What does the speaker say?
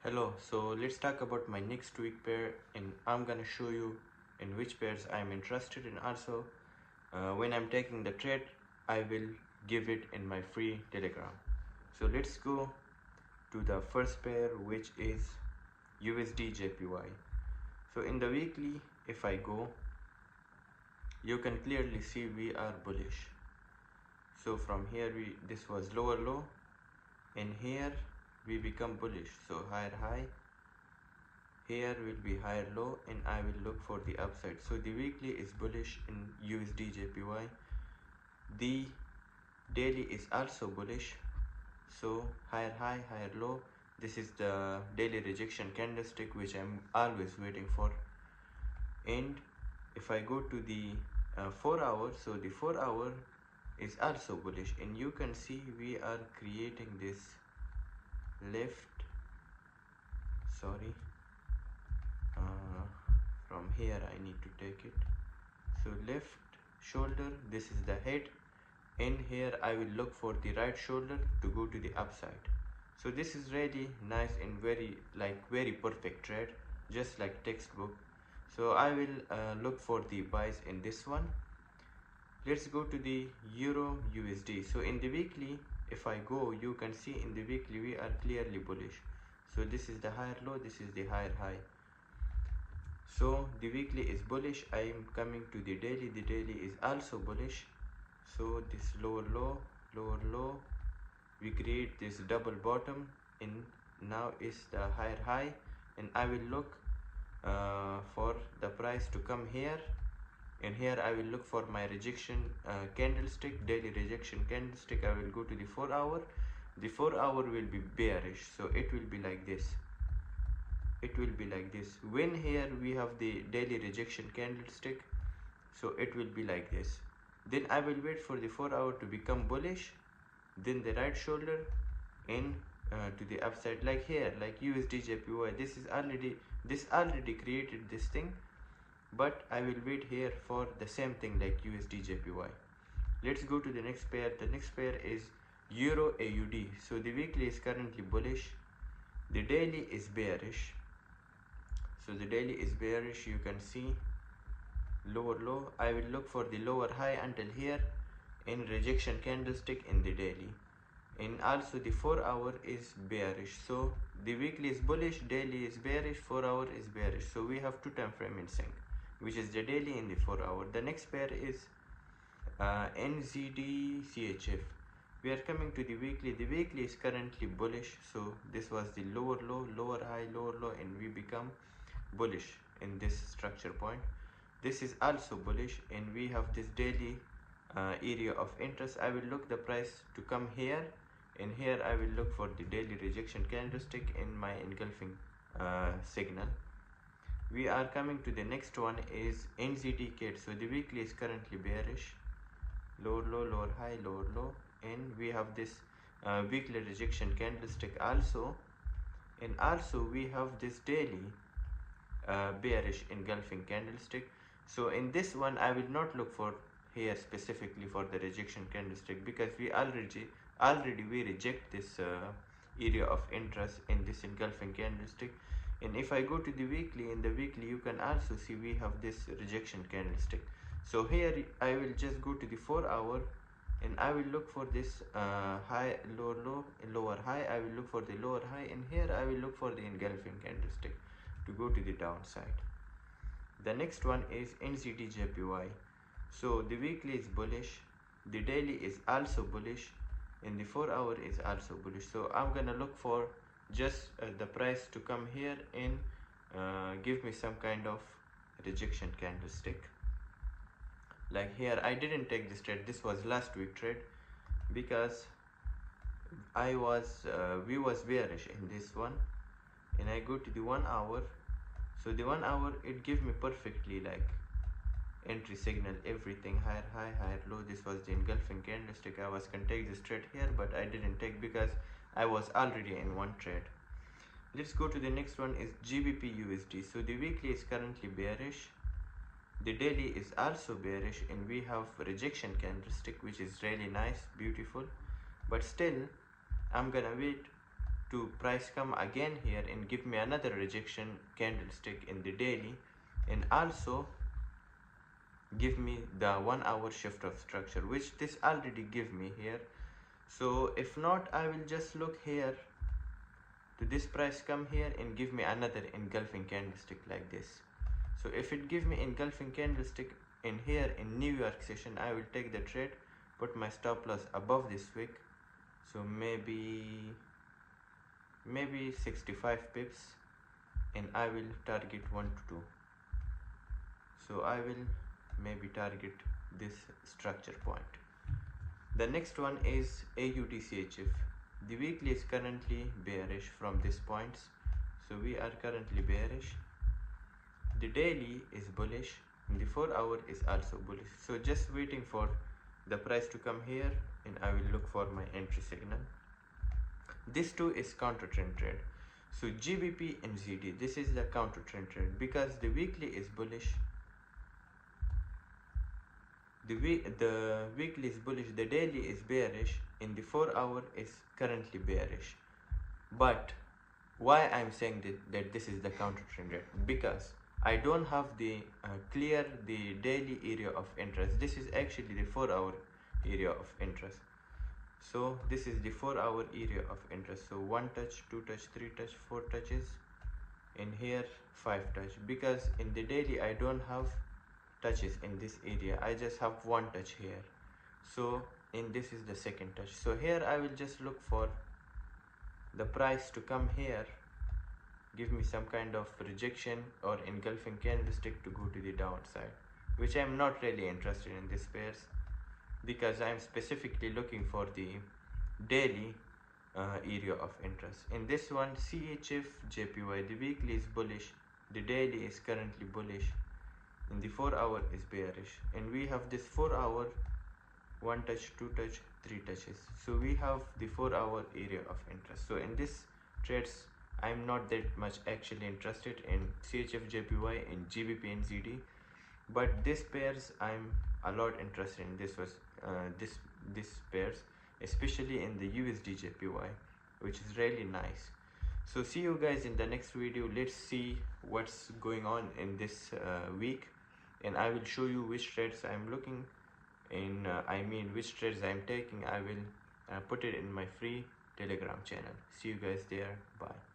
Hello, so let's talk about my next week pair, and I'm gonna show you in which pairs I'm interested in. Also, when I'm taking the trade, I will give it in my free telegram. So let's go to the first pair, which is USD JPY. So in the weekly, if I go, you can clearly see we are bullish. So from here, this was lower low, and here we become bullish. So higher high, here will be higher low, and I will look for the upside. So the weekly is bullish in USD JPY. The daily is also bullish, so higher high, higher low. This is the daily rejection candlestick which I'm always waiting for. And if I go to the 4 hour, so the 4 hour is also bullish, and you can see we are creating this left, sorry, from here I need to take it. So left shoulder, this is the head, and here I will look for the right shoulder to go to the upside. So this is really nice and very perfect trade, just like textbook. So I will look for the buys in this one. Let's go to the Euro USD. So in the weekly, if I go, you can see in the weekly we are clearly bullish. So this is the higher low, this is the higher high. So the weekly is bullish. I am coming to the daily. The daily is also bullish. So this lower low, we create this double bottom, and now is the higher high, and I will look for the price to come here, and here I will look for my rejection candlestick, daily rejection candlestick. I will go to the 4 hour. The 4 hour will be bearish, so it will be like this. It will be like this. When here we have the daily rejection candlestick, so it will be like this. Then I will wait for the 4 hour to become bullish, then the right shoulder, and to the upside, like here, like USD JPY. This already created this thing, but I will wait here for the same thing like USD JPY. Let's go to the next pair. The next pair is Euro AUD. So the weekly is currently bullish, the daily is bearish. So the daily is bearish, you can see lower low. I will look for the lower high until here in rejection candlestick in the daily, and also the 4 hour is bearish. So the weekly is bullish, daily is bearish, 4 hour is bearish. So we have two time frame in sync, which is the daily and the 4 hour. The next pair is NZD CHF. We are coming to the weekly. The weekly is currently bullish. So this was the lower low, lower high, lower low, and we become bullish in this structure point. This is also bullish, and we have this daily area of interest. I will look the price to come here, and here I will look for the daily rejection candlestick in my engulfing signal. We are coming to the next one is NZD CAD. So the weekly is currently bearish, lower low, lower high, lower low, and we have this weekly rejection candlestick also, and also we have this daily bearish engulfing candlestick. So in this one I will not look for here specifically for the rejection candlestick, because we already we reject this area of interest in this engulfing candlestick. And if I go to the weekly, in the weekly you can also see we have this rejection candlestick. So here I will just go to the 4 hour, and I will look for this high, lower low, lower high. I will look for the lower high, and here I will look for the engulfing candlestick to go to the downside. The next one is NZD JPY. So the weekly is bullish, the daily is also bullish, and the 4 hour is also bullish. So I'm gonna look for just the price to come here and give me some kind of rejection candlestick. Like here I didn't take this trade, this was last week trade, because we was bearish in this one, and I go to the 1 hour. So the 1 hour, it gave me perfectly like entry signal, everything, higher high, higher low. This was the engulfing candlestick. I was gonna take this trade here, but I didn't take because I was already in one trade. Let's go to the next one is GBP USD. So the weekly is currently bearish, the daily is also bearish, and we have rejection candlestick, which is really nice, beautiful. But still I'm gonna wait to price come again here and give me another rejection candlestick in the daily, and also give me the 1 hour shift of structure, which this already give me here. So if not, I will just look here to this price come here and give me another engulfing candlestick like this. So if it give me engulfing candlestick in here in New York session, I will take the trade, put my stop loss above this wick, so maybe 65 pips, and I will target 1 to 2. So I will maybe target this structure point. The next one is AUDCHF. The weekly is currently bearish from these points, so we are currently bearish. The daily is bullish and the 4 hour is also bullish. So just waiting for the price to come here and I will look for my entry signal. This too is counter trend trade. So GBP and ZD, this is the counter trend trade because the weekly is bullish. The weekly is bullish, the daily is bearish, and the 4 hour is currently bearish. But why I'm saying that this is the counter trend rate? Because I don't have the clear the daily area of interest. This is actually the 4 hour area of interest. So this is the 4 hour area of interest. So 1 touch, 2 touch, 3 touch, 4 touches, and here 5 touch. Because in the daily I don't have touches in this area, I just have 1 touch here. So in this is the second touch. So here I will just look for the price to come here, give me some kind of rejection or engulfing candlestick to go to the downside, which I'm not really interested in this pairs because I'm specifically looking for the daily area of interest. In this one, CHF JPY, the weekly is bullish, the daily is currently bullish, and the 4 hour is bearish, and we have this 4 hour 1 touch, 2 touch, 3 touches. So we have the 4 hour area of interest. So in this trades I'm not that much actually interested in CHF JPY and GBP and ZD, but this pairs I'm a lot interested in. This pairs, especially in the USD JPY, which is really nice. So see you guys in the next video. Let's see what's going on in this week, and I will show you which trades I'm looking in, which trades I'm taking. I will put it in my free Telegram channel. See you guys there. Bye.